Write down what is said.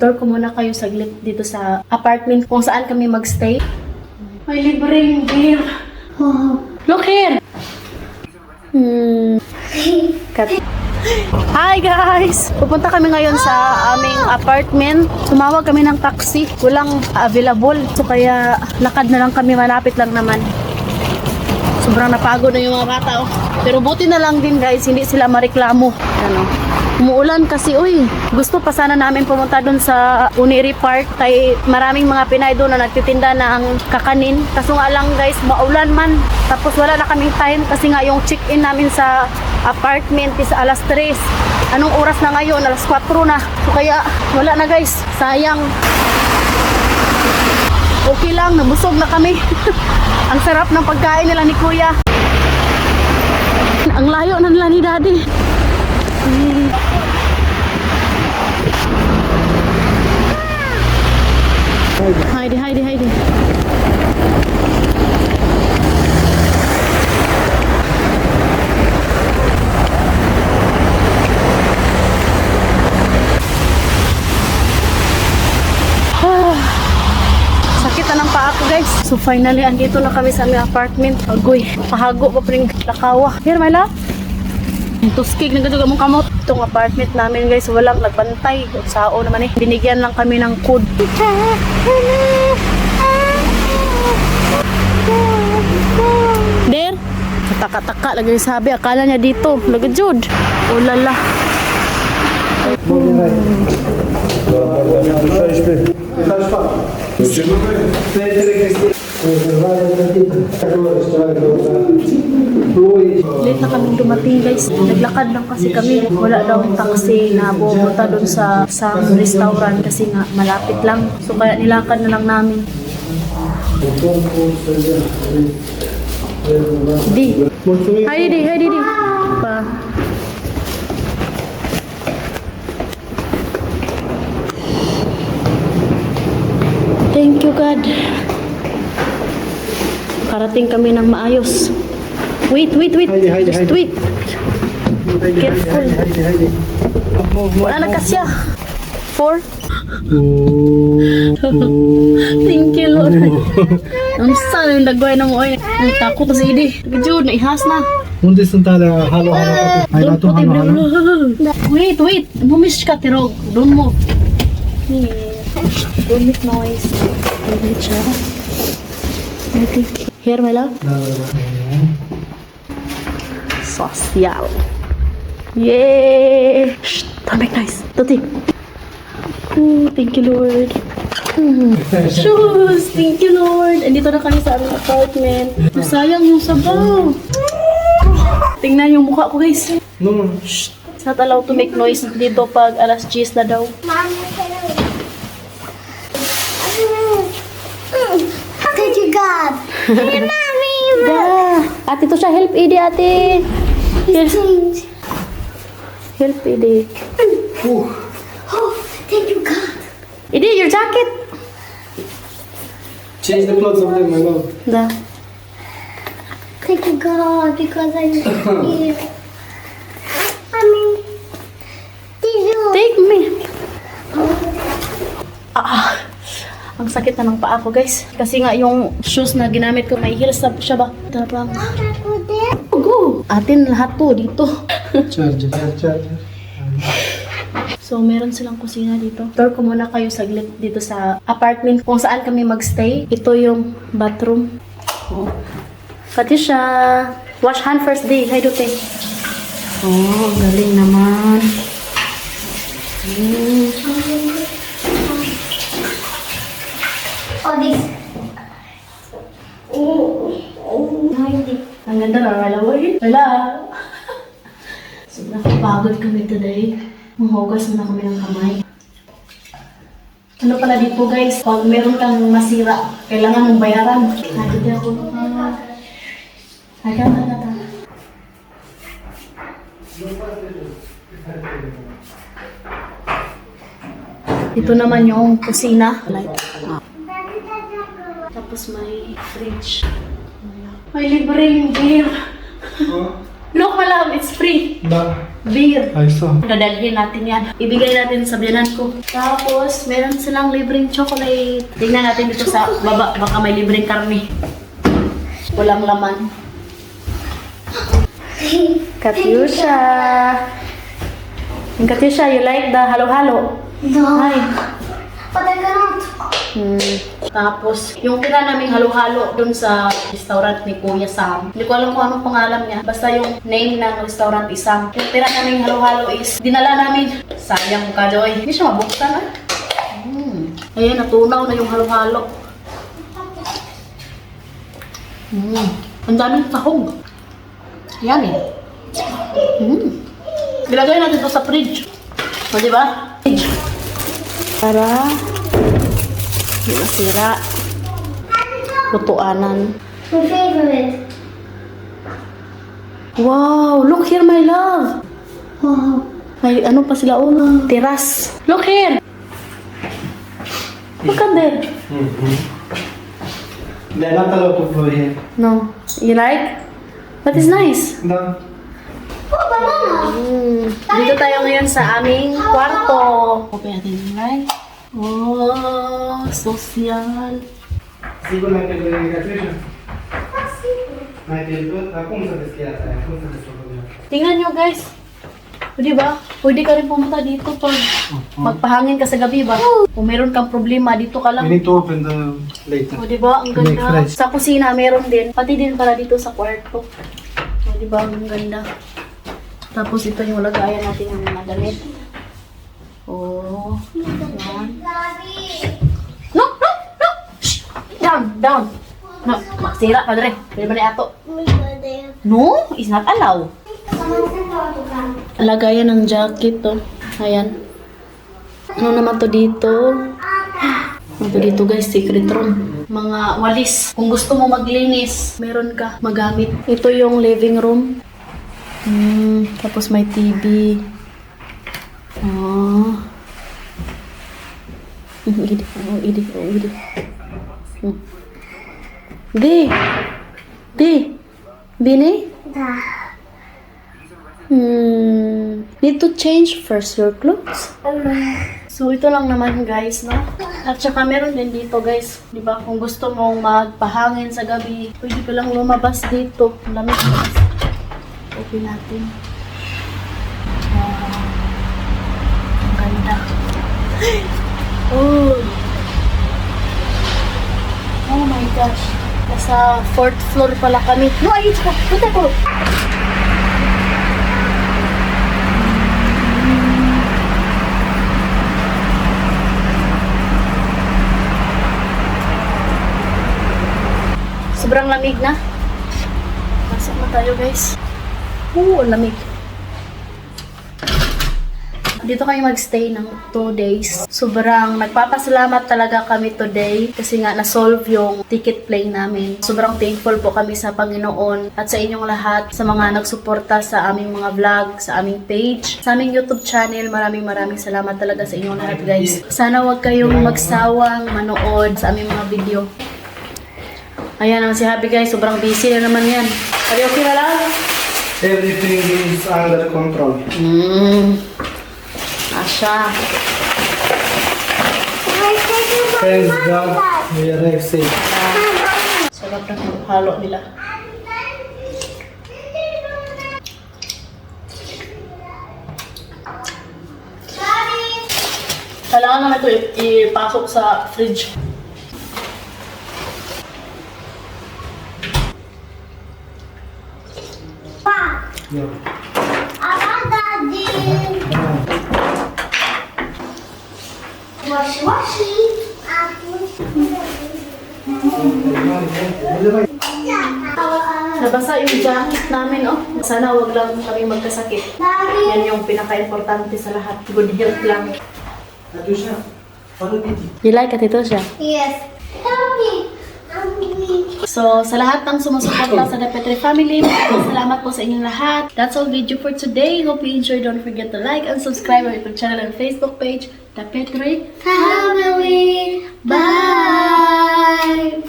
Tour ko muna kayo saglit dito sa apartment kung saan kami magstay. May libreng beer. Wow. Look here! Hi guys! Pupunta kami ngayon sa aming apartment. Tumawag kami ng taxi. Walang available. So kaya lakad na lang kami. Malapit lang naman. Sobrang napagod na yung mga bata. Oh. Pero buti na lang din guys. Hindi sila mareklamo. Ano? Umuulan kasi, uy, gusto pa sana namin pumunta doon sa Uniri Park kay maraming mga Pinay doon na nagtitinda ng kakanin. Kaso nga lang guys, maulan man. Tapos wala na kaming time kasi nga yung check-in namin sa apartment is alas 3. Anong oras na ngayon? Alas 4 na. So kaya wala na guys, sayang. Okay lang, nabusog na kami. Ang sarap ng pagkain nila ni Kuya. Ang layo na nila ni Daddy. Heidi. Sakit na ng paa ko guys. So finally, andito na kami sa aming apartment. Agoy, pahago pa rin lakawa. Here my love. Tuskig na gano'n mong kamot. Itong apartment namin guys, walang nagbantay. Sao naman eh. Binigyan lang kami ng code. Der, taka-taka lagi sabi. Akala niya dito. Lagajud. Ulala. Late na kaming dumating guys. Naglakad lang kasi kami. Wala daw taxi na pupunta doon sa restaurant kasi nga malapit lang. So kaya nilakad na lang namin. Heidi. Pa. Thank you God. Karating kami ng maayos. Wait. Just wait. Careful. Wala na kasya. 4. Thank you Lord. Ang sana yung dagway na mo. Ay, takot na si Idi. Jud, naihas na. ಮುಂದೆ Santhal halo. Ay nato halo. Wait. Bumish ka tirog. Don't move. Don't make noise. Don't make siya. Here, my love. Social. Yay! Shh! Don't make noise. Tuti. Thank you, Lord. Shoes! Thank you, Lord. Andito na kami sa aming apartment. Sayang yung sabaw. Tingnan yung mukha ko, guys. No. Shh! It's not allowed to make noise dito pag alas 10 na daw. Thank you, God. Hey, Mommy. Ate to siya. Help, Idi, ate. Help, Idi. Oh, thank you, God. Idi, your jacket. Change the clothes of them, my love. Da. Thank you, God, because I need you. Mommy, did you? Take me. Ang sakit na ng paa ko, guys. Kasi nga yung shoes na ginamit ko, may heels na siya ba? Tarang. Go! Atin lahat to dito. Charger. So, meron silang kusina dito. Tour ko muna kayo saglit dito sa apartment kung saan kami magstay. Ito yung bathroom. Oh. Katisha, wash hand first day. Hi, Dute. Oh, galing naman. Oh, this. Ang ganda na malaway. Wala. So, nakapagod kami today. Mahugas muna kami ng kamay. Ano pala dito guys, pag meron kang masira, kailangan mong bayaran. Nakita ako na. Agad. Ito naman yung kusina. Tapos may fridge. May libreng beer. Look, my love, it's free. Da, Beer. I saw. Dadalhin natin yan. Ibigay natin sa biyanan ko. Tapos, meron silang libreng chocolate. Tingnan natin dito sa baba. Baka may libreng karne. Walang laman. Katyusha. Katyusha, you like the halo-halo? No. Hi. But I cannot. Tapos, yung tira naming halo-halo dun sa restaurant ni Kuya Sam. Hindi ko alam kung anong pangalan niya. Basta yung name ng restaurant is Sam. Yung tira naming halo-halo is dinala namin. Sayang ka, Joy. Hindi siya mabuksan, ah. Ayan, natunaw na yung halo-halo. Ang daming sahog. Yan eh. Ilagay natin ito sa fridge. O, diba? Para hindi masira. Lutuanan. My favorite. Wow! Look here, my love! Wow. May ano pa sila, oh, teras. Look here! Look at there. They're not allowed to go here. No. You like? That is nice. Da. Oh, banana. Dito tayo ngayon sa aming kwarto. Open natin yung light. Oh, social. Sigur mai trebuie negativă? Mai trebuie? Acum să deschiați aia, cum să deschiați? Tingnan nyo guys. Di ba? Pwede ka rin pumunta dito pag magpahangin ka sa gabi ba? Kung meron kang problema, dito ka We lang. need to open the later. O, di ba? Ang Make ganda. fresh. Sa kusina, meron din. Pati din para dito sa kwarto. O, di ba? Ang ganda. Tapos ito yung lagayan natin ng mga damit. Oh. Yan. No! No! No! Shh! Down! Down! No, maksira ka dre. Pwede ba na ato? My birthday. No! It's not allowed. Someone sent out to come. Lagayan ng jacket to. Ayan. Ano naman to dito? Ano to dito guys? Secret room. Mga walis. Kung gusto mo maglinis, meron ka magamit. Ito yung living room. Tapos may TV. Oh. Idi. Oh, idi. Oh, idi. Di. Di. Bini? Da. Need to change first your clothes. So, ito lang naman guys, no? At saka meron din dito guys, di ba? Kung gusto mong magpahangin sa gabi, pwede ka lang lumabas dito. Ang lamig guys. Open natin. Wow. Ang ganda. Oh. Oh my gosh. Nasa 4th floor pala kami. No, ayun ka. Punta ko. Sobrang lamig na. Pasok na tayo guys. Ang lamig. Dito kami magstay ng 2 days. Sobrang nagpapasalamat talaga kami today kasi nga na-solve yung ticket plane namin. Sobrang thankful po kami sa Panginoon at sa inyong lahat, sa mga nagsuporta sa aming mga vlog, sa aming page, sa aming YouTube channel. Maraming salamat talaga sa inyong lahat guys. Sana wag kayong magsawang manood sa aming mga video. Ayan ang si Happy guys, sobrang busy na naman yan. Are you okay na lang? Everything is under control. Asya. Thanks God, we arrived safe. Sarap na yung halo nila. Kailangan naman ito ipasok sa fridge. Yeah. Daddy. Washi. Nabasa yung jacket namin, oh. Sana wag lang kami magkasakit. Daddy. Yan yung pinaka-importante sa lahat. Good health lang. Atusha, follow me. You like it, ito siya? Yes. Help me. Help me. So, sa lahat ng sumusuporta sa The Petri family, salamat po sa inyong lahat. That's all video for today. Hope you enjoyed. Don't forget to like and subscribe our YouTube channel and Facebook page, The Petri Family. Bye.